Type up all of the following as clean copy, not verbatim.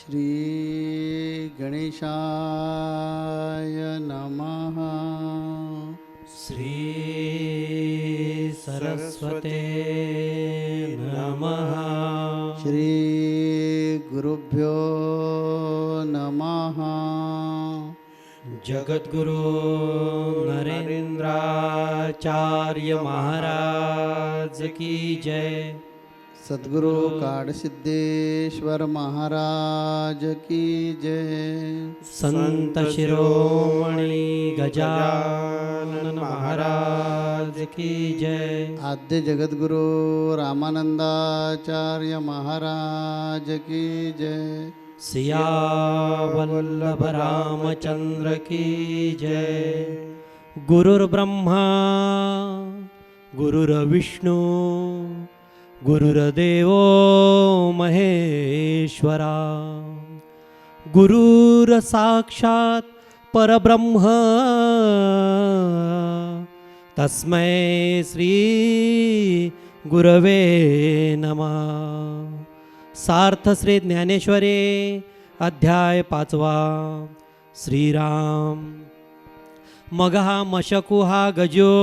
श्री गणेशाय नमः। श्री सरस्वते नमः। श्री गुरुभ्यो नमः। जगद्गुरु नरेंद्राचार्य महाराज की जय। सद्गुरु काडसिद्धेश्वर महाराज की जय। संत शिरोमणि गजानन महाराज की जय। आद्य जगद्गुरु रामानंदाचार्य महाराज की जय। सियावल्लभ रामचंद्र की जय। गुरुर्ब्रह्मा गुरुर्विष्णु गुरुर्देवो महेश्वरा। गुरुर्साक्षात् परब्रह्म तस्मै श्री गुरवे नमः। सार्थ श्री ज्ञानेश्वरी अध्याय 5वा। श्रीराम मग हा मशकु हा गजो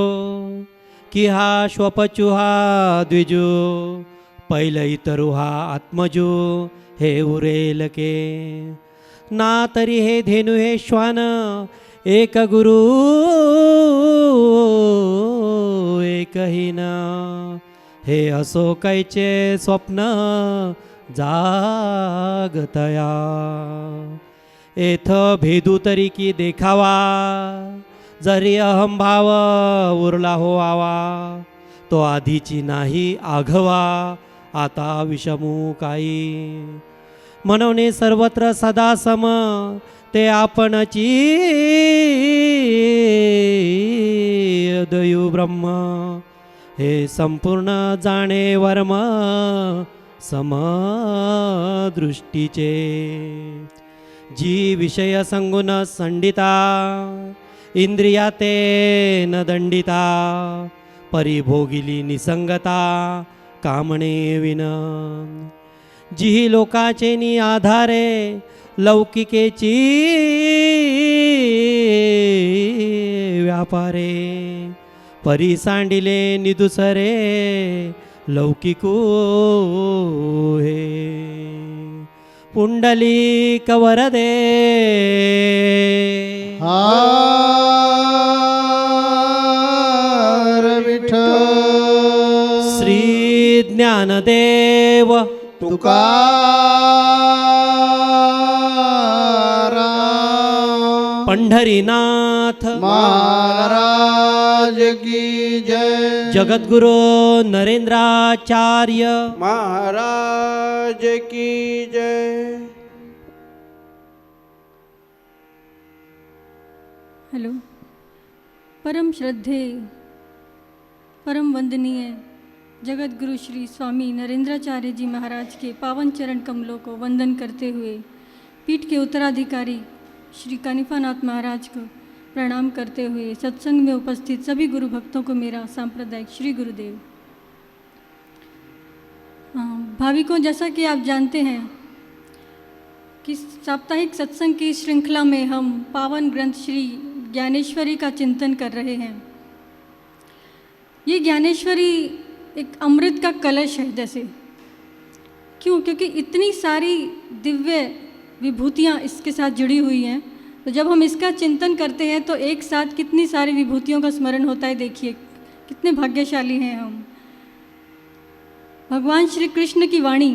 की हा श्वपचुहा द्विजो पैल इतरु हा आत्मजो हे उरेल के ना तरी हे धेनु हे श्वान एक गुरु एकहीन हे असो कैचे स्वप्न जागतया एथ भेदू तरी की देखावा जरी अहंभाव उरला हो आवा तो आधीची नाही आघवा आता विषमुकाई म्हणवणे सर्वत्र सदा सम ते आपणची दयु ब्रह्म हे संपूर्ण जाणे वर्म समदृष्टीचे जी विषय संगुण संडिता इंद्रिया ते न दंडिता परिभोगिली निसंगता कामणे विन जी लोकाचे नि आधारे लौकिकेची व्यापारे परी सांडिले निदुसरे लौकिको हे पुंडलिक वरदे हर विठ्ठल। श्री ज्ञानदेव तुकाराम पंढरीनाथ महाराज की जय। जगद्गुरु नरेंद्राचार्य महाराज की जय। हेलो। परम श्रद्धेय परम वंदनीय जगत गुरु श्री स्वामी नरेंद्राचार्य जी महाराज के पावन चरण कमलों को वंदन करते हुए पीठ के उत्तराधिकारी श्री कानिफानाथ महाराज को प्रणाम करते हुए सत्संग में उपस्थित सभी गुरु भक्तों को मेरा सांप्रदायिक श्री गुरुदेव। भाविकों, जैसा कि आप जानते हैं कि साप्ताहिक सत्संग की श्रृंखला में हम पावन ग्रंथ श्री ज्ञानेश्वरी का चिंतन कर रहे हैं। ये ज्ञानेश्वरी एक अमृत का कलश है जैसे। क्यों? क्योंकि इतनी सारी दिव्य विभूतियाँ इसके साथ जुड़ी हुई हैं। तो जब हम इसका चिंतन करते हैं तो एक साथ कितनी सारी विभूतियों का स्मरण होता है। देखिए कितने भाग्यशाली हैं हम। भगवान श्री कृष्ण की वाणी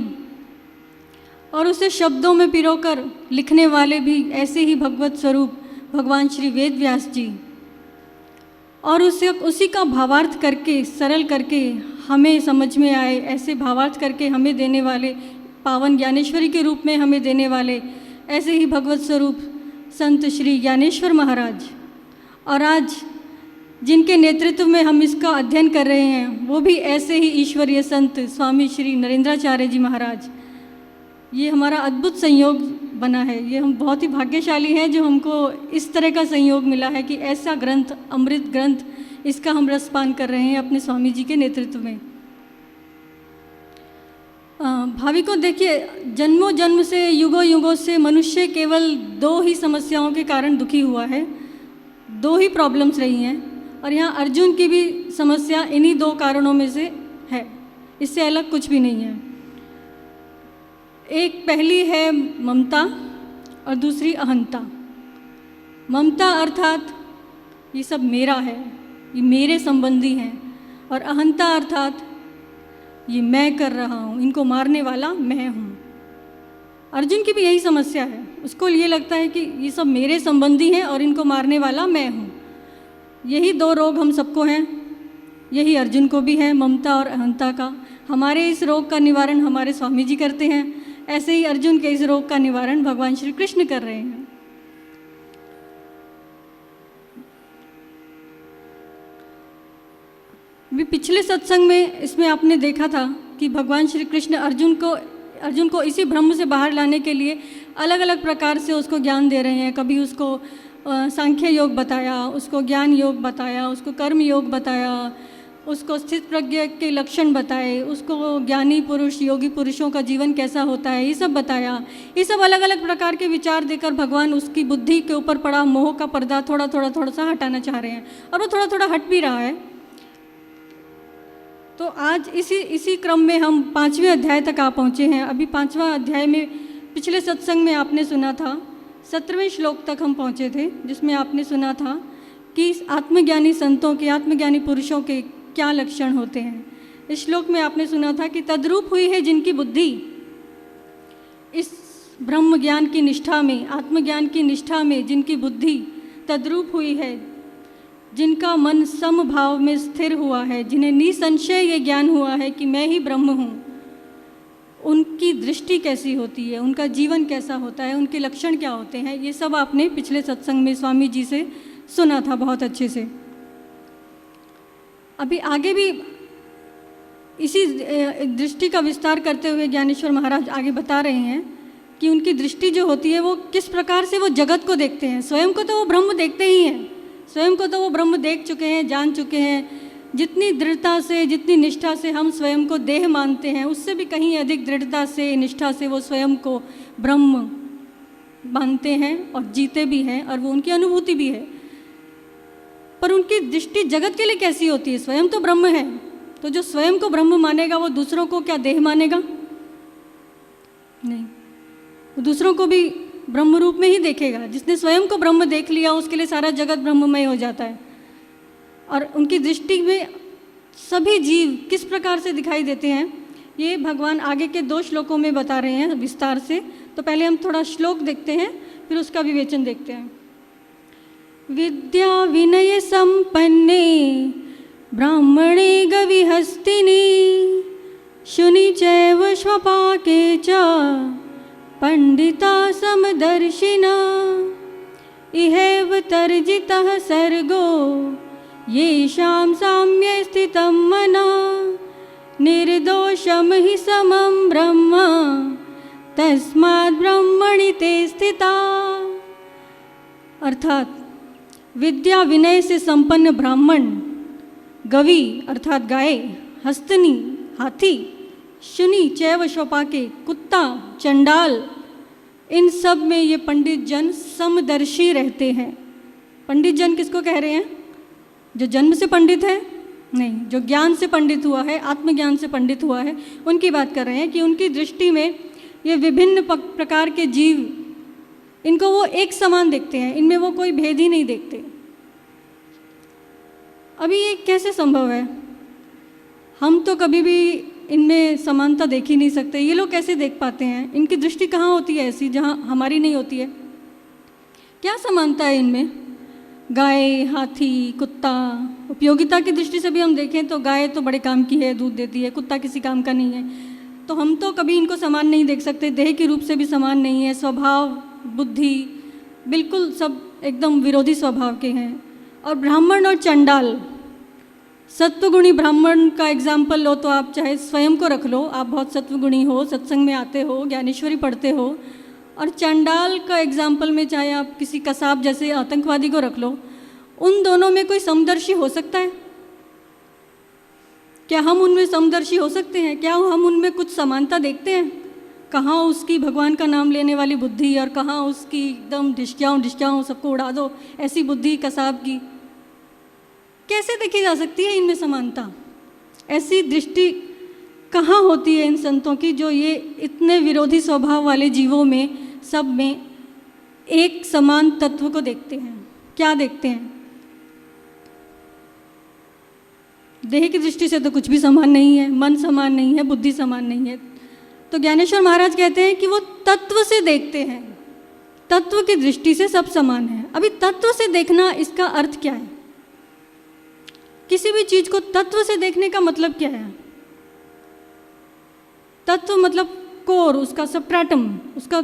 और उसे शब्दों में पिरोकर लिखने वाले भी ऐसे ही भगवत स्वरूप भगवान श्री वेद व्यास जी, और उसी का भावार्थ करके सरल करके हमें समझ में आए ऐसे भावार्थ करके हमें देने वाले पावन ज्ञानेश्वरी के रूप में हमें देने वाले ऐसे ही भगवत स्वरूप संत श्री ज्ञानेश्वर महाराज। और आज जिनके नेतृत्व में हम इसका अध्ययन कर रहे हैं वो भी ऐसे ही ईश्वरीय संत स्वामी श्री नरेंद्राचार्य जी महाराज। ये हमारा अद्भुत संयोग बना है। ये हम बहुत ही भाग्यशाली हैं जो हमको इस तरह का संयोग मिला है कि ऐसा ग्रंथ, अमृत ग्रंथ, इसका हम रसपान कर रहे हैं अपने स्वामी जी के नेतृत्व में। भाविकों देखिए, जन्मों जन्म से युगों युगों से मनुष्य केवल दो ही समस्याओं के कारण दुखी हुआ है, दो ही प्रॉब्लम्स रही हैं, और यहाँ अर्जुन की भी समस्या इन्हीं दो कारणों में से है, इससे अलग कुछ भी नहीं है। एक पहली है ममता और दूसरी अहंता। ममता अर्थात ये सब मेरा है, ये मेरे संबंधी हैं, और अहंता अर्थात ये मैं कर रहा हूँ, इनको मारने वाला मैं हूँ। अर्जुन की भी यही समस्या है, उसको ये लगता है कि ये सब मेरे संबंधी हैं और इनको मारने वाला मैं हूँ। यही दो रोग हम सबको हैं, यही अर्जुन को भी है, ममता और अहंता का। हमारे इस रोग का निवारण हमारे स्वामी जी करते हैं, ऐसे ही अर्जुन के इस रोग का निवारण भगवान श्री कृष्ण कर रहे हैं। भी पिछले सत्संग में इसमें आपने देखा था कि भगवान श्री कृष्ण अर्जुन को इसी भ्रम से बाहर लाने के लिए अलग अलग प्रकार से उसको ज्ञान दे रहे हैं। कभी उसको सांख्य योग बताया, उसको ज्ञान योग बताया, उसको कर्म योग बताया, उसको स्थित प्रज्ञ के लक्षण बताए, उसको ज्ञानी पुरुष योगी पुरुषों का जीवन कैसा होता है ये सब बताया। ये सब अलग अलग प्रकार के विचार देकर भगवान उसकी बुद्धि के ऊपर पड़ा मोह का पर्दा थोड़ा सा हटाना चाह रहे हैं, और वो थोड़ा थोड़ा हट भी रहा है। तो आज इसी क्रम में हम 5वें अध्याय तक आ पहुँचे हैं। अभी 5वां अध्याय में पिछले सत्संग में आपने सुना था, 17वें श्लोक तक हम पहुँचे थे, जिसमें आपने सुना था कि आत्मज्ञानी संतों के, आत्मज्ञानी पुरुषों के क्या लक्षण होते हैं। इस श्लोक में आपने सुना था कि तद्रूप हुई है जिनकी बुद्धि इस ब्रह्म ज्ञान की निष्ठा में, आत्मज्ञान की निष्ठा में जिनकी बुद्धि तद्रूप हुई है, जिनका मन समभाव में स्थिर हुआ है, जिन्हें निसंशय ये ज्ञान हुआ है कि मैं ही ब्रह्म हूँ, उनकी दृष्टि कैसी होती है, उनका जीवन कैसा होता है, उनके लक्षण क्या होते हैं, ये सब आपने पिछले सत्संग में स्वामी जी से सुना था बहुत अच्छे से। अभी आगे भी इसी दृष्टि का विस्तार करते हुए ज्ञानेश्वर महाराज आगे बता रहे हैं कि उनकी दृष्टि जो होती है वो किस प्रकार से वो जगत को देखते हैं। स्वयं को तो वो ब्रह्म देखते ही हैं, स्वयं को तो वो ब्रह्म देख चुके हैं, जान चुके हैं। जितनी दृढ़ता से, जितनी निष्ठा से हम स्वयं को देह मानते हैं, उससे भी कहीं अधिक दृढ़ता से, निष्ठा से वो स्वयं को ब्रह्म मानते हैं और जीते भी हैं, और वो उनकी अनुभूति भी है। पर उनकी दृष्टि जगत के लिए कैसी होती है? स्वयं तो ब्रह्म है, तो जो स्वयं को ब्रह्म मानेगा वो दूसरों को क्या देह मानेगा? नहीं, वो दूसरों को भी ब्रह्म रूप में ही देखेगा। जिसने स्वयं को ब्रह्म देख लिया उसके लिए सारा जगत ब्रह्ममय हो जाता है। और उनकी दृष्टि में सभी जीव किस प्रकार से दिखाई देते हैं, ये भगवान आगे के 2 श्लोकों में बता रहे हैं विस्तार से। तो पहले हम थोड़ा श्लोक देखते हैं, फिर उसका विवेचन देखते हैं। विद्या विनय संपन्ने ब्राह्मणे गविहस्तिनि शुनि चैव श्वपाके च पंडिता समदर्शिना इहैव तर्जितः सर्गो येषां साम्ये स्थितं मनः निर्दोषं हि समं ब्रह्म तस्माद् ब्रह्मणि ते स्थिता। अर्थात विद्या विनय से संपन्न ब्राह्मण, गवि अर्थात गाय, हस्तनी हाथी, शुनि चैव श्वपाके कुत्ता, चंडाल, इन सब में ये पंडित जन समदर्शी रहते हैं। पंडित जन किसको कह रहे हैं? जो जन्म से पंडित है? नहीं, जो ज्ञान से पंडित हुआ है, आत्मज्ञान से पंडित हुआ है, उनकी बात कर रहे हैं कि उनकी दृष्टि में ये विभिन्न प्रकार के जीव, इनको वो एक समान देखते हैं, इनमें वो कोई भेद ही नहीं देखते। अभी ये कैसे संभव है? हम तो कभी भी इनमें समानता देख ही नहीं सकते, ये लोग कैसे देख पाते हैं? इनकी दृष्टि कहाँ होती है ऐसी जहाँ हमारी नहीं होती है? क्या समानता है इनमें? गाय, हाथी, कुत्ता, उपयोगिता की दृष्टि से भी हम देखें तो गाय तो बड़े काम की है, दूध देती है, कुत्ता किसी काम का नहीं है। तो हम तो कभी इनको समान नहीं देख सकते, देह के रूप से भी समान नहीं है, स्वभाव, बुद्धि बिल्कुल सब एकदम विरोधी स्वभाव के हैं। और ब्राह्मण और चंडाल, सत्वगुणी ब्राह्मण का एग्जाम्पल लो तो आप चाहे स्वयं को रख लो, आप बहुत सत्वगुणी हो, सत्संग में आते हो, ज्ञानेश्वरी पढ़ते हो। और चंडाल का एग्जाम्पल में चाहे आप किसी कसाब जैसे आतंकवादी को रख लो, उन दोनों में कोई समदर्शी हो सकता है? क्या हम उनमें समदर्शी हो सकते हैं? क्या हम उनमें कुछ समानता देखते हैं? कहाँ उसकी भगवान का नाम लेने वाली बुद्धि और कहाँ उसकी एकदम ढिशक्याऊँ सबको उड़ा दो ऐसी बुद्धि कसाब की। कैसे देखी जा सकती है इनमें समानता? ऐसी दृष्टि कहाँ होती है इन संतों की जो ये इतने विरोधी स्वभाव वाले जीवों में सब में एक समान तत्व को देखते हैं? क्या देखते हैं? देह की दृष्टि से तो कुछ भी समान नहीं है, मन समान नहीं है, बुद्धि समान नहीं है। तो ज्ञानेश्वर महाराज कहते हैं कि वो तत्व से देखते हैं, तत्व की दृष्टि से सब समान है। अभी तत्व से देखना, इसका अर्थ क्या है? किसी भी चीज को तत्व से देखने का मतलब क्या है? तत्व मतलब कोर, उसका सबट्रैटम, उसका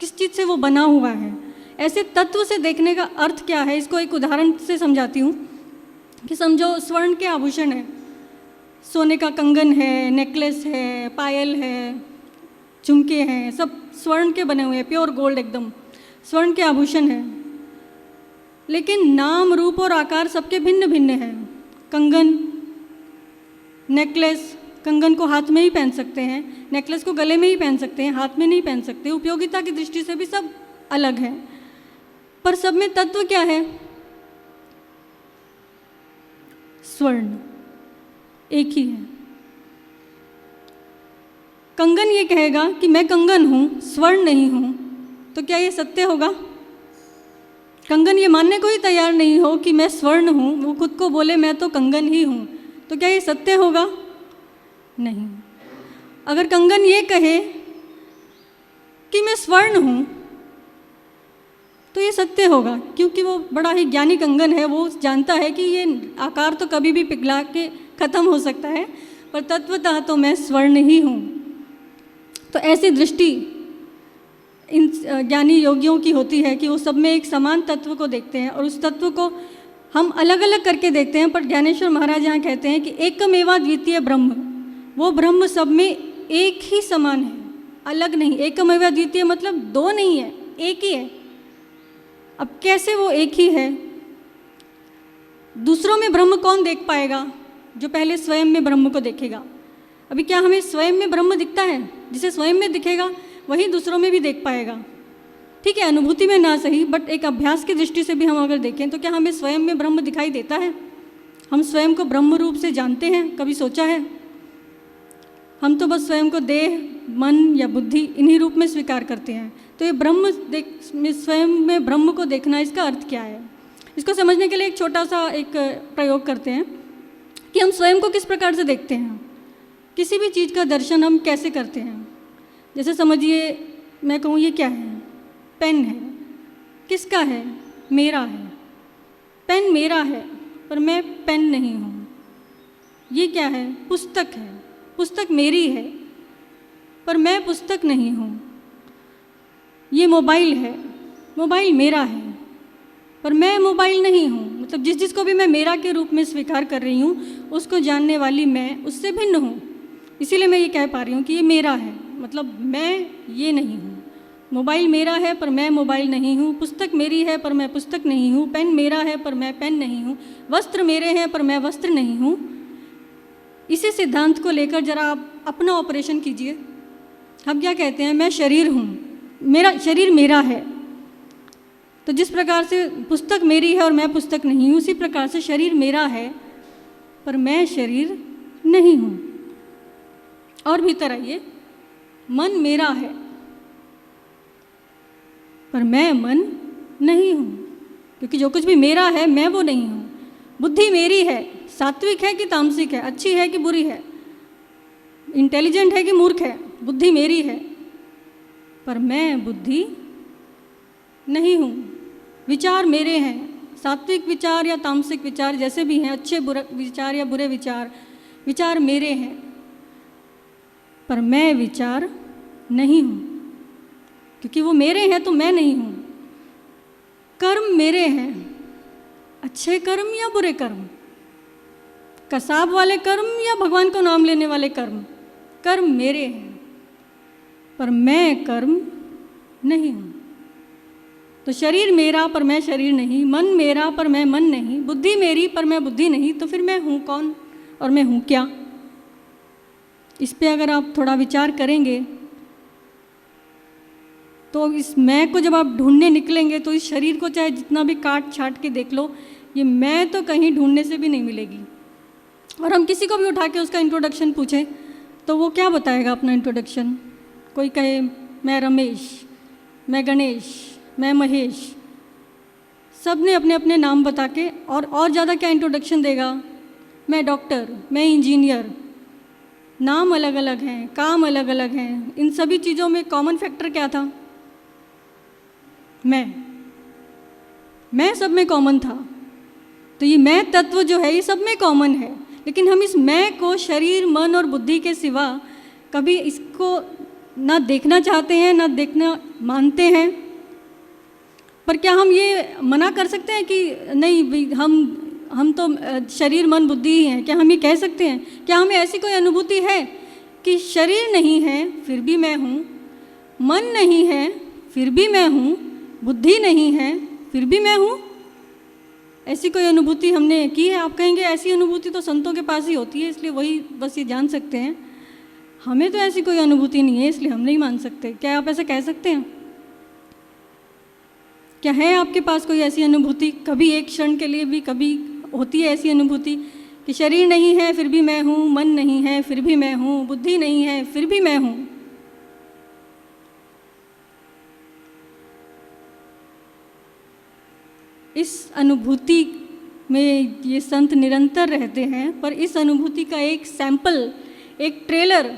किस चीज से वो बना हुआ है। ऐसे तत्व से देखने का अर्थ क्या है, इसको एक उदाहरण से समझाती हूँ कि समझो स्वर्ण के आभूषण है, सोने का कंगन है, नेकलेस है, पायल है, झुमके हैं, सब स्वर्ण के बने हुए हैं, प्योर गोल्ड, एकदम स्वर्ण के आभूषण हैं। लेकिन नाम, रूप और आकार सबके भिन्न भिन्न हैं। कंगन, नेकलेस, कंगन को हाथ में ही पहन सकते हैं, नेकलेस को गले में ही पहन सकते हैं, हाथ में नहीं पहन सकते। उपयोगिता की दृष्टि से भी सब अलग है, पर सब में तत्व क्या है? स्वर्ण एक ही है। कंगन ये कहेगा कि मैं कंगन हूं, स्वर्ण नहीं हूं, तो क्या ये सत्य होगा? कंगन ये मानने को ही तैयार नहीं हो कि मैं स्वर्ण हूं, वो खुद को बोले मैं तो कंगन ही हूं, तो क्या ये सत्य होगा? नहीं। अगर कंगन ये कहे कि मैं स्वर्ण हूं, तो ये सत्य होगा, क्योंकि वो बड़ा ही ज्ञानी कंगन है। वो जानता है कि ये आकार तो कभी भी पिघला के खत्म हो सकता है, पर तत्वतः तो मैं स्वर्ण ही हूँ। तो ऐसी दृष्टि इन ज्ञानी योगियों की होती है कि वो सब में एक समान तत्व को देखते हैं और उस तत्व को हम अलग अलग करके देखते हैं। पर ज्ञानेश्वर महाराज यहाँ कहते हैं कि एकमेवा द्वितीय ब्रह्म, वो ब्रह्म सब में एक ही समान है, अलग नहीं। एकमेवा द्वितीय मतलब दो नहीं है, एक ही है। अब कैसे वो एक ही है? दूसरों में ब्रह्म कौन देख पाएगा? जो पहले स्वयं में ब्रह्म को देखेगा। अभी क्या हमें स्वयं में ब्रह्म दिखता है? जिसे स्वयं में दिखेगा वही दूसरों में भी देख पाएगा। ठीक है, अनुभूति में ना सही, बट एक अभ्यास की दृष्टि से भी हम अगर देखें तो क्या हमें स्वयं में ब्रह्म दिखाई देता है? हम स्वयं को ब्रह्म रूप से जानते हैं? कभी सोचा है? हम तो बस स्वयं को देह, मन या बुद्धि इन्हीं रूप में स्वीकार करते हैं। तो ये ब्रह्म स्वयं में ब्रह्म को देखना, इसका अर्थ क्या है? इसको समझने के लिए एक छोटा सा एक प्रयोग करते हैं कि हम स्वयं को किस प्रकार से देखते हैं। किसी भी चीज़ का दर्शन हम कैसे करते हैं? जैसे समझिए मैं कहूँ ये क्या है? पेन है। किसका है? मेरा है। पेन मेरा है, पर मैं पेन नहीं हूँ। ये क्या है? पुस्तक है। पुस्तक मेरी है, पर मैं पुस्तक नहीं हूँ। ये मोबाइल है। मोबाइल मेरा है, पर मैं मोबाइल नहीं हूँ। मतलब जिस जिसको भी मैं मेरा के रूप में स्वीकार कर रही हूँ, उसको जानने वाली मैं उससे भिन्न हूँ। इसीलिए मैं ये कह पा रही हूँ कि ये मेरा है, मतलब मैं ये नहीं हूँ। मोबाइल मेरा है, पर मैं मोबाइल नहीं हूँ। पुस्तक मेरी है, पर मैं पुस्तक नहीं हूँ। पेन मेरा है, पर मैं पेन नहीं हूँ। वस्त्र मेरे हैं, पर मैं वस्त्र नहीं हूँ। इसी सिद्धांत को लेकर जरा आप अपना ऑपरेशन कीजिए। हम क्या कहते हैं? मैं शरीर हूँ, मेरा शरीर मेरा है। तो जिस प्रकार से पुस्तक मेरी है और मैं पुस्तक नहीं हूँ, उसी प्रकार से शरीर मेरा है, पर मैं शरीर नहीं हूँ। और भीतर आइए, मन मेरा है, पर मैं मन नहीं हूँ, क्योंकि जो कुछ भी मेरा है मैं वो नहीं हूँ। बुद्धि मेरी है, सात्विक है कि तामसिक है, अच्छी है कि बुरी है, इंटेलिजेंट है कि मूर्ख है, बुद्धि मेरी है, पर मैं बुद्धि नहीं हूँ। विचार मेरे हैं, सात्विक विचार या तामसिक विचार जैसे भी हैं, अच्छे बुरे विचार या बुरे विचार, विचार मेरे हैं, पर मैं विचार नहीं हूँ। क्योंकि वो मेरे हैं तो मैं नहीं हूँ। कर्म मेरे हैं, अच्छे कर्म या बुरे कर्म, कसाब वाले कर्म या भगवान को नाम लेने वाले कर्म, कर्म मेरे हैं, पर मैं कर्म नहीं हूँ। तो शरीर मेरा पर मैं शरीर नहीं, मन मेरा पर मैं मन नहीं, बुद्धि मेरी पर मैं बुद्धि नहीं, तो फिर मैं हूँ कौन और मैं हूँ क्या? इस पे अगर आप थोड़ा विचार करेंगे तो इस मैं को जब आप ढूंढने निकलेंगे तो इस शरीर को चाहे जितना भी काट छाट के देख लो, ये मैं तो कहीं ढूंढने से भी नहीं मिलेगी। और हम किसी को भी उठा के उसका इंट्रोडक्शन पूछें तो वो क्या बताएगा अपना इंट्रोडक्शन? कोई कहे मैं रमेश, मैं गणेश, मैं महेश, सब ने अपने अपने नाम बता के और ज़्यादा क्या इंट्रोडक्शन देगा? मैं डॉक्टर, मैं इंजीनियर। नाम अलग अलग हैं, काम अलग अलग हैं। इन सभी चीज़ों में कॉमन फैक्टर क्या था? मैं सब में कॉमन था। तो ये मैं तत्व जो है ये सब में कॉमन है, लेकिन हम इस मैं को शरीर, मन और बुद्धि के सिवा कभी इसको ना देखना चाहते हैं, ना देखना मानते हैं। पर क्या हम ये मना कर सकते हैं कि नहीं भाई हम तो शरीर, मन, बुद्धि ही हैं? क्या हम ये कह सकते हैं? क्या हमें ऐसी कोई अनुभूति है कि शरीर नहीं है फिर भी मैं हूँ, मन नहीं है फिर भी मैं हूँ, बुद्धि नहीं है फिर भी मैं हूँ? ऐसी कोई अनुभूति हमने की है? आप कहेंगे ऐसी अनुभूति तो संतों के पास ही होती है, इसलिए वही बस ये जान सकते हैं। हमें तो ऐसी कोई अनुभूति नहीं है, इसलिए हम नहीं मान सकते। क्या आप ऐसा कह सकते हैं? क्या है आपके पास कोई ऐसी अनुभूति? कभी एक क्षण के लिए भी कभी होती है ऐसी अनुभूति कि शरीर नहीं है फिर भी मैं हूँ, मन नहीं है फिर भी मैं हूँ, बुद्धि नहीं है फिर भी मैं हूँ? इस अनुभूति में ये संत निरंतर रहते हैं, पर इस अनुभूति का एक सैंपल, एक ट्रेलर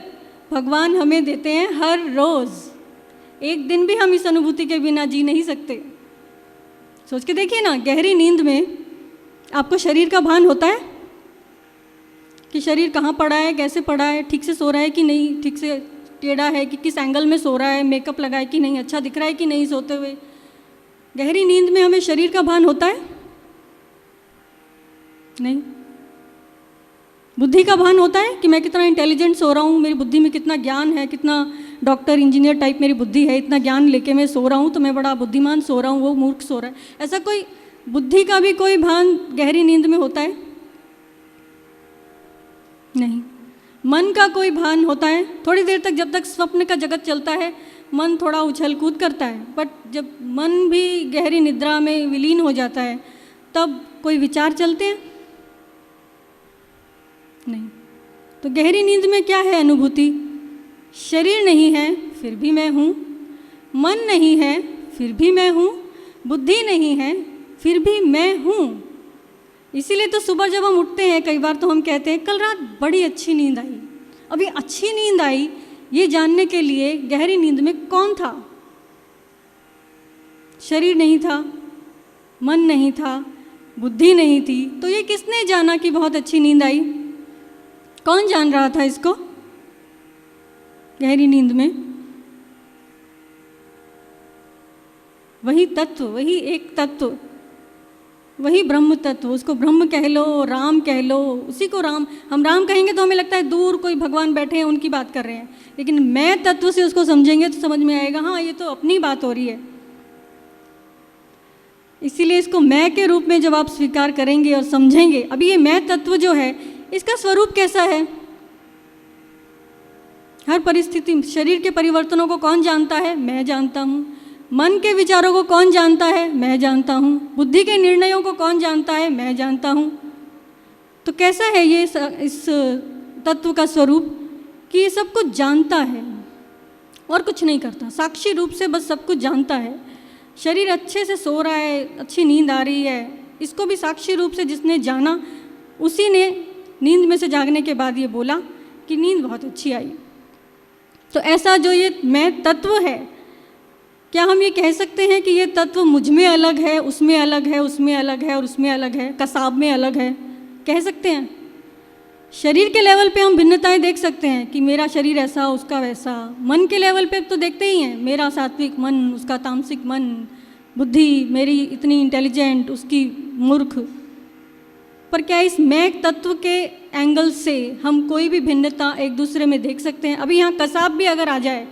भगवान हमें देते हैं हर रोज़। एक दिन भी हम इस अनुभूति के बिना जी नहीं सकते। सोच के देखिए ना, गहरी नींद में आपको शरीर का भान होता है कि शरीर कहाँ पड़ा है, कैसे पड़ा है, ठीक से सो रहा है कि नहीं, ठीक से टेढ़ा है कि किस एंगल में सो रहा है, मेकअप लगा है कि नहीं, अच्छा दिख रहा है कि नहीं सोते हुए। गहरी नींद में हमें शरीर का भान होता है? नहीं। बुद्धि का भान होता है कि मैं कितना इंटेलिजेंट सो रहा हूँ, मेरी बुद्धि में कितना ज्ञान है, कितना डॉक्टर इंजीनियर टाइप मेरी बुद्धि है, इतना ज्ञान लेके मैं सो रहा हूँ तो मैं बड़ा बुद्धिमान सो रहा हूँ, वो मूर्ख सो रहा है। ऐसा कोई बुद्धि का भी कोई भान गहरी नींद में होता है? नहीं। मन का कोई भान होता है? थोड़ी देर तक जब तक स्वप्न का जगत चलता है मन थोड़ा उछल कूद करता है, बट जब मन भी गहरी निद्रा में विलीन हो जाता है तब कोई विचार चलते हैं? नहीं। तो गहरी नींद में क्या है अनुभूति? शरीर नहीं है फिर भी मैं हूँ, मन नहीं है फिर भी मैं हूँ, बुद्धि नहीं है फिर भी मैं हूँ। इसीलिए तो सुबह जब हम उठते हैं कई बार तो हम कहते हैं कल रात बड़ी अच्छी नींद आई। अभी अच्छी नींद आई ये जानने के लिए गहरी नींद में कौन था? शरीर नहीं था, मन नहीं था, बुद्धि नहीं थी, तो ये किसने जाना कि बहुत अच्छी नींद आई? कौन जान रहा था इसको गहरी नींद में? वही तत्व, वही एक तत्व, वही ब्रह्म तत्व। उसको ब्रह्म कह लो, राम कह लो, उसी को राम। हम राम कहेंगे तो हमें लगता है दूर कोई भगवान बैठे हैं उनकी बात कर रहे हैं, लेकिन मैं तत्व से उसको समझेंगे तो समझ में आएगा हाँ ये तो अपनी बात हो रही है। इसीलिए इसको मैं के रूप में जब आप स्वीकार करेंगे और समझेंगे, अभी ये मैं तत्व जो है इसका स्वरूप कैसा है? हर परिस्थिति, शरीर के परिवर्तनों को कौन जानता है? मैं जानता हूँ। मन के विचारों को कौन जानता है? मैं जानता हूँ। बुद्धि के निर्णयों को कौन जानता है? मैं जानता हूँ। तो कैसा है ये इस तत्व का स्वरूप कि ये सब कुछ जानता है और कुछ नहीं करता, साक्षी रूप से बस सब कुछ जानता है। शरीर अच्छे से सो रहा है, अच्छी नींद आ रही है, इसको भी साक्षी रूप से जिसने जाना उसी ने नींद में से जागने के बाद ये बोला कि नींद बहुत अच्छी आई। तो ऐसा जो ये मैं तत्व है, क्या हम ये कह सकते हैं कि ये तत्व मुझ में अलग है, उसमें अलग है, उसमें अलग है और उसमें अलग है, कसाब में अलग है? कह सकते हैं? शरीर के लेवल पे हम भिन्नताएं देख सकते हैं कि मेरा शरीर ऐसा, उसका वैसा। मन के लेवल पे तो देखते ही हैं, मेरा सात्विक मन, उसका तामसिक मन, बुद्धि मेरी इतनी इंटेलिजेंट, उसकी मूर्ख। पर क्या इस मैं तत्व के एंगल से हम कोई भी भिन्नता एक दूसरे में देख सकते हैं? अभी यहाँ कसाब भी अगर आ जाए,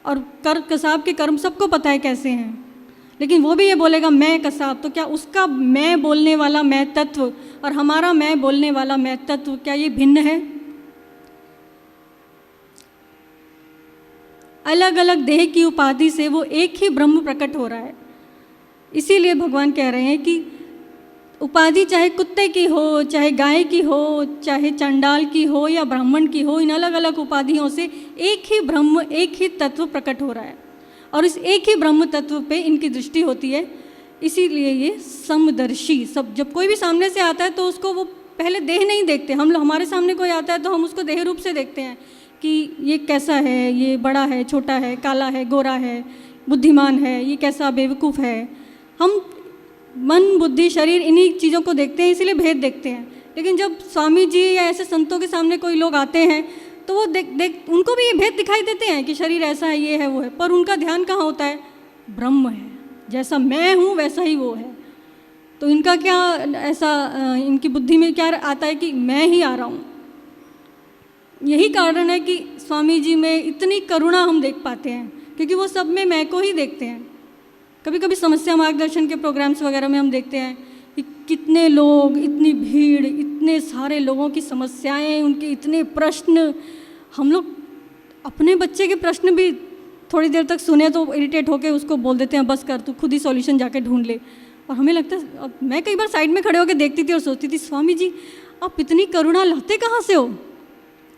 और कसाब के कर्म सबको पता है कैसे हैं, लेकिन वो भी ये बोलेगा मैं कसाब, तो क्या उसका मैं बोलने वाला मैं तत्व और हमारा मैं बोलने वाला मैं तत्व क्या ये भिन्न है? अलग अलग देह की उपाधि से वो एक ही ब्रह्म प्रकट हो रहा है। इसीलिए भगवान कह रहे हैं कि उपाधि चाहे कुत्ते की हो, चाहे गाय की हो, चाहे चंडाल की हो या ब्राह्मण की हो, इन अलग अलग उपाधियों से एक ही ब्रह्म, एक ही तत्व प्रकट हो रहा है और इस एक ही ब्रह्म तत्व पे इनकी दृष्टि होती है। इसीलिए ये समदर्शी, सब जब कोई भी सामने से आता है तो उसको वो पहले देह नहीं देखते। हमारे सामने कोई आता है तो हम उसको देह रूप से देखते हैं कि ये कैसा है, ये बड़ा है, छोटा है, काला है, गोरा है, बुद्धिमान है, ये कैसा बेवकूफ़ है। हम मन, बुद्धि, शरीर इन्हीं चीज़ों को देखते हैं, इसीलिए भेद देखते हैं। लेकिन जब स्वामी जी या ऐसे संतों के सामने कोई लोग आते हैं तो वो उनको भी ये भेद दिखाई देते हैं कि शरीर ऐसा है, ये है, वो है, पर उनका ध्यान कहाँ होता है? ब्रह्म है, जैसा मैं हूँ वैसा ही वो है। तो इनका क्या ऐसा, इनकी बुद्धि में क्या आता है कि मैं ही आ रहा हूँ। यही कारण है कि स्वामी जी में इतनी करुणा हम देख पाते हैं, क्योंकि वो सब में मैं को ही देखते हैं। कभी कभी समस्या मार्गदर्शन के प्रोग्राम्स वगैरह में हम देखते हैं कि कितने लोग, इतनी भीड़, इतने सारे लोगों की समस्याएं, उनके इतने प्रश्न। हम लोग अपने बच्चे के प्रश्न भी थोड़ी देर तक सुने तो इरिटेट होकर उसको बोल देते हैं बस कर, तू खुद ही सॉल्यूशन जाके ढूंढ ले। और हमें लगता है, अब मैं कई बार साइड में खड़े होकर देखती थी और सोचती थी, स्वामी जी आप इतनी करुणा लाते कहाँ से हो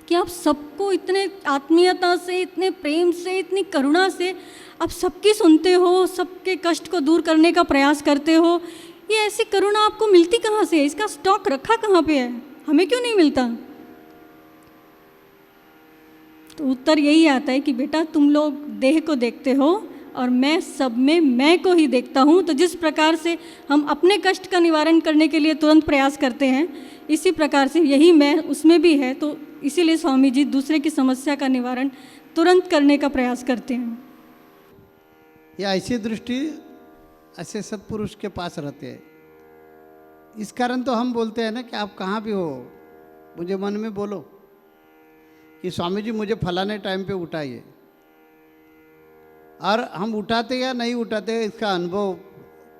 कि आप सबको इतने आत्मीयता से, इतने प्रेम से, इतनी करुणा से आप सबकी सुनते हो, सबके कष्ट को दूर करने का प्रयास करते हो। ये ऐसी करुणा आपको मिलती कहाँ से है? इसका स्टॉक रखा कहाँ पे है? हमें क्यों नहीं मिलता? तो उत्तर यही आता है कि बेटा तुम लोग देह को देखते हो और मैं सब में मैं को ही देखता हूँ। तो जिस प्रकार से हम अपने कष्ट का निवारण करने के लिए तुरंत प्रयास करते हैं, इसी प्रकार से यही मैं उसमें भी है। तो इसीलिए स्वामी जी दूसरे की समस्या का निवारण तुरंत करने का प्रयास करते हैं। ये ऐसी दृष्टि ऐसे सत्पुरुष के पास रहते हैं। इस कारण तो हम बोलते हैं ना कि आप कहाँ भी हो, मुझे मन में बोलो कि स्वामी जी मुझे फलाने टाइम पे उठाइए। और हम उठाते या नहीं उठाते इसका अनुभव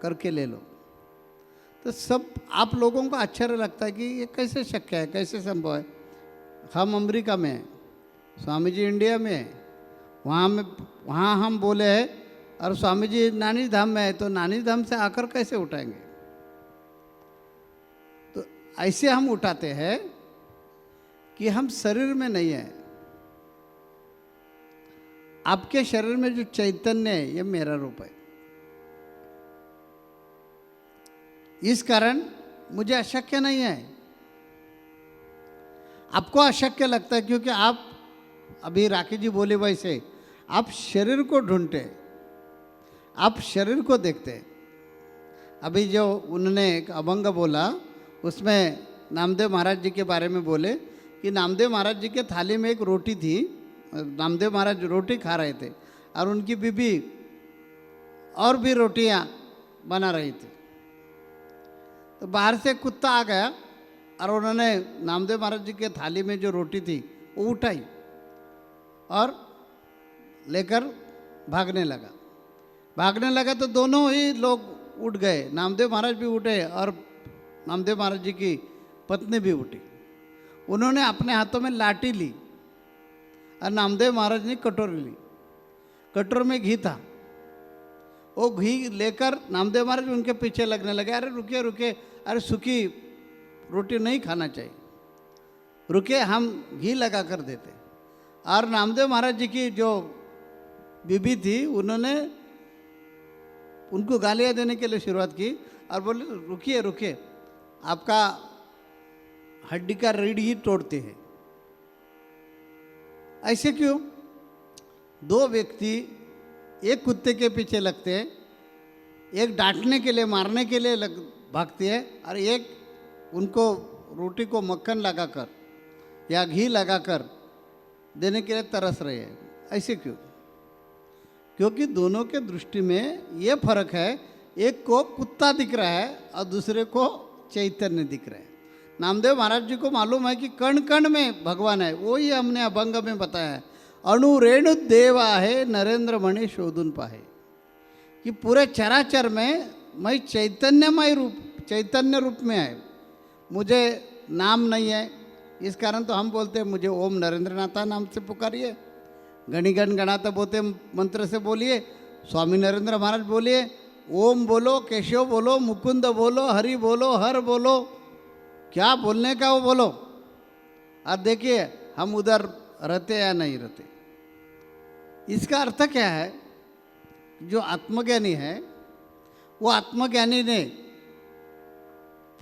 करके ले लो। तो सब आप लोगों को आश्चर्य लगता है कि ये कैसे शक्य है, कैसे संभव है। हम अमेरिका में हैं, स्वामी जी इंडिया में है, वहाँ हम बोले हैं और स्वामी जी नानी धाम में है, तो नानी धाम से आकर कैसे उठाएंगे? तो ऐसे हम उठाते हैं कि हम शरीर में नहीं है। आपके शरीर में जो चैतन्य है ये मेरा रूप है। इस कारण मुझे अशक्य नहीं है। आपको अशक्य लगता है क्योंकि आप, अभी राखी जी बोले वैसे, आप शरीर को ढूंढते, आप शरीर को देखते। अभी जो उन्होंने एक अभंग बोला उसमें नामदेव महाराज जी के बारे में बोले कि नामदेव महाराज जी के थाली में एक रोटी थी। नामदेव महाराज रोटी खा रहे थे और उनकी बीबी और भी रोटियां बना रही थी। तो बाहर से कुत्ता आ गया और उन्होंने नामदेव महाराज जी के थाली में जो रोटी थी वो उठाई और लेकर भागने लगा तो दोनों ही लोग उठ गए। नामदेव महाराज भी उठे और नामदेव महाराज जी की पत्नी भी उठी। उन्होंने अपने हाथों में लाठी ली और नामदेव महाराज ने कटोरी ली। कटोर में घी था। वो घी लेकर नामदेव महाराज उनके पीछे लगने लगे, अरे रुकिए रुकिए, अरे सूखी रोटी नहीं खाना चाहिए, रुकिए हम घी लगा कर देते। और नामदेव महाराज जी की जो बीबी थी उन्होंने उनको गालियाँ देने के लिए शुरुआत की और बोले रुकिए रुकिए, आपका हड्डी का रीढ़ ही तोड़ते हैं। ऐसे क्यों? दो व्यक्ति एक कुत्ते के पीछे लगते हैं, एक डांटने के लिए, मारने के लिए भागती है और एक उनको रोटी को मक्खन लगाकर या घी लगाकर देने के लिए तरस रहे हैं। ऐसे क्यों? क्योंकि दोनों के दृष्टि में ये फर्क है, एक को कुत्ता दिख रहा है और दूसरे को चैतन्य दिख रहा है। नामदेव महाराज जी को मालूम है कि कण कण में भगवान है। वो ही हमने अभंग में बताया है, अणु रेणु देव आहे नरेंद्र मणि शोधुन पाहे, कि पूरे चराचर में मैं चैतन्य रूप में है। मुझे नाम नहीं है, इस कारण तो हम बोलते हैं मुझे ओम नरेंद्र नाथा नाम से पुकारिए। गणिगण गणाता बोते मंत्र से बोलिए, स्वामी नरेंद्र महाराज बोलिए, ओम बोलो, केशव बोलो, मुकुंद बोलो, हरि बोलो, हर बोलो, क्या बोलने का वो बोलो। और देखिए हम उधर रहते या नहीं रहते। इसका अर्थ क्या है? जो आत्मज्ञानी है वो आत्मज्ञानी ने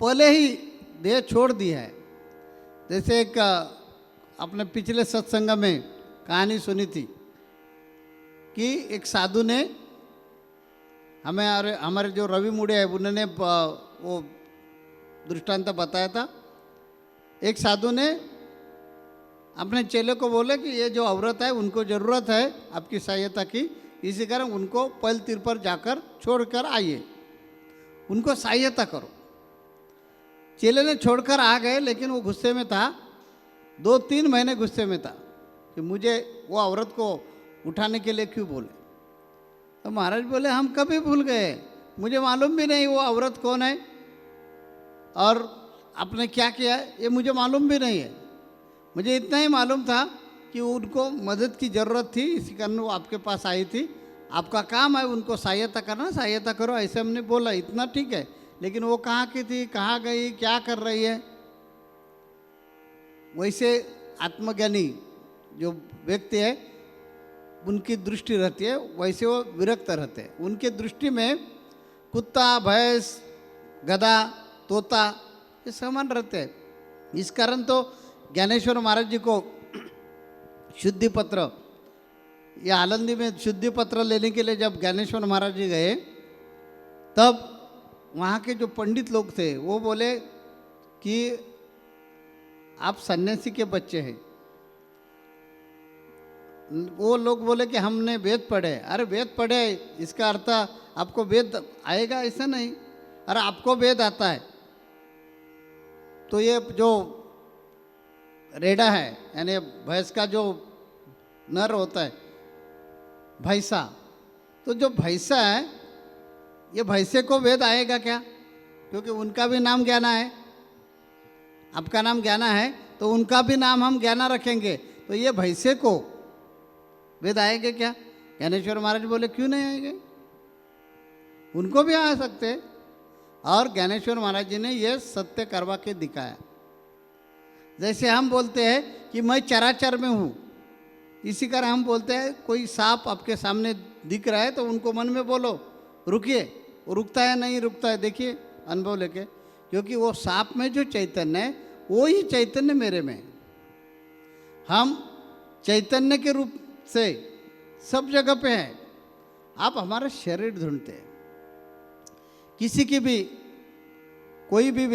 पहले ही देह छोड़ दी है। जैसे एक अपने पिछले सत्संग में कहानी सुनी थी कि एक साधु ने हमारे जो रवि मुड़े है उन्होंने वो दृष्टांत बताया था। एक साधु ने अपने चेले को बोले कि ये जो औरत है उनको ज़रूरत है आपकी सहायता की, इसी कारण उनको पल तीर पर जाकर छोड़कर आइए, उनको सहायता करो। चेले ने छोड़कर आ गए, लेकिन वो गुस्से में था, 2-3 महीने गुस्से में था कि मुझे वो औरत को उठाने के लिए क्यों बोले। तो महाराज बोले हम कभी भूल गए, मुझे मालूम भी नहीं वो औरत कौन है और आपने क्या किया है ये मुझे मालूम भी नहीं है। मुझे इतना ही मालूम था कि उनको मदद की ज़रूरत थी, इसी कारण वो आपके पास आई थी, आपका काम है उनको सहायता करना, सहायता करो, ऐसे हमने बोला, इतना ठीक है। लेकिन वो कहाँ की थी, कहाँ गई, क्या कर रही है। वैसे आत्मज्ञानी जो व्यक्ति है उनकी दृष्टि रहती है, वैसे वो विरक्त रहते हैं। उनके दृष्टि में कुत्ता, भैंस, गधा, तोता ये समान रहते हैं। इस कारण तो ज्ञानेश्वर महाराज जी को शुद्धि पत्र, या आलंदी में शुद्धि पत्र लेने के लिए जब ज्ञानेश्वर महाराज जी गए, तब वहाँ के जो पंडित लोग थे वो बोले कि आप सन्यासी के बच्चे हैं। वो लोग बोले कि हमने वेद पढ़े। अरे वेद पढ़े इसका अर्थ आपको वेद आएगा ऐसा नहीं, अरे आपको वेद आता है तो ये जो रेडा है यानी भैंस का जो नर होता है भैंसा, तो जो भैंसा है ये भैंसे को वेद आएगा क्या? क्योंकि उनका भी नाम ज्ञाना है, आपका नाम ज्ञाना है तो उनका भी नाम हम ज्ञाना रखेंगे, तो ये भैंसे को वेद आएंगे क्या? ज्ञानेश्वर महाराज बोले क्यों नहीं आएंगे, उनको भी आ सकते। और ज्ञानेश्वर महाराज जी ने ये सत्य करवा के दिखाया। जैसे हम बोलते हैं कि मैं चराचर में हूँ, इसी कारण हम बोलते हैं कोई सांप आपके सामने दिख रहा है तो उनको मन में बोलो रुकिए, वो रुकता है नहीं रुकता है, देखिए अनुभव लेके, क्योंकि वो सांप में जो चैतन्य है वो ही चैतन्य मेरे में। हम चैतन्य के रूप से सब जगह पे हैं। आप हमारा शरीर ढूंढते हैं, किसी की भी कोई भी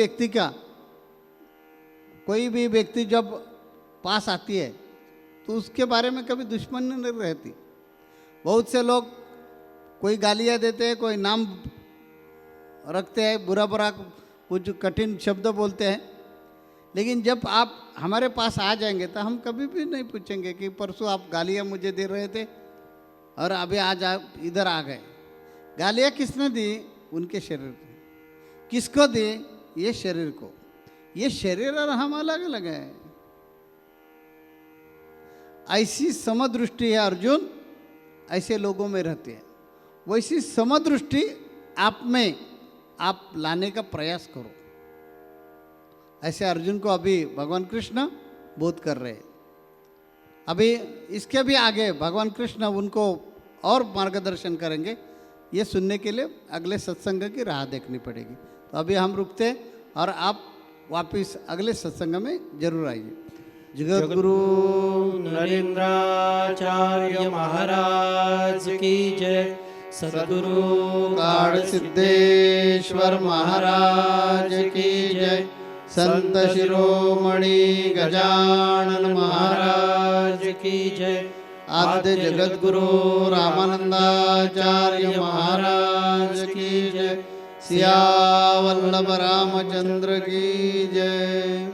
व्यक्ति जब पास आती है तो उसके बारे में कभी दुश्मनी नहीं रहती। बहुत से लोग कोई गालियाँ देते हैं, कोई नाम रखते हैं, बुरा बुरा कुछ कठिन शब्द बोलते हैं, लेकिन जब आप हमारे पास आ जाएंगे तो हम कभी भी नहीं पूछेंगे कि परसों आप गालियाँ मुझे दे रहे थे और अभी आज आप इधर आ गए। गालियाँ किसने दी? उनके शरीर को। किसको दी? ये शरीर को। ये शरीर और हम अलग अलग हैं। ऐसी समदृष्टि है अर्जुन, ऐसे लोगों में रहती है। वैसी समदृष्टि आप में आप लाने का प्रयास करो। ऐसे अर्जुन को अभी भगवान कृष्ण बोध कर रहे हैं। अभी इसके भी आगे भगवान कृष्ण उनको और मार्गदर्शन करेंगे। ये सुनने के लिए अगले सत्संग की राह देखनी पड़ेगी। तो अभी हम रुकते और आप वापिस अगले सत्संग में जरूर आइए। जगत गुरु नरेंद्राचार्य महाराज की जय। सद्गुरु काल सिद्धेश्वर महाराज की जय। संत शिरोमणि गजानन महाराज की जय। आद्य जगत गुरु रामानंदाचार्य महाराज की जय। सिया वल्लभ रामचंद्र की जय।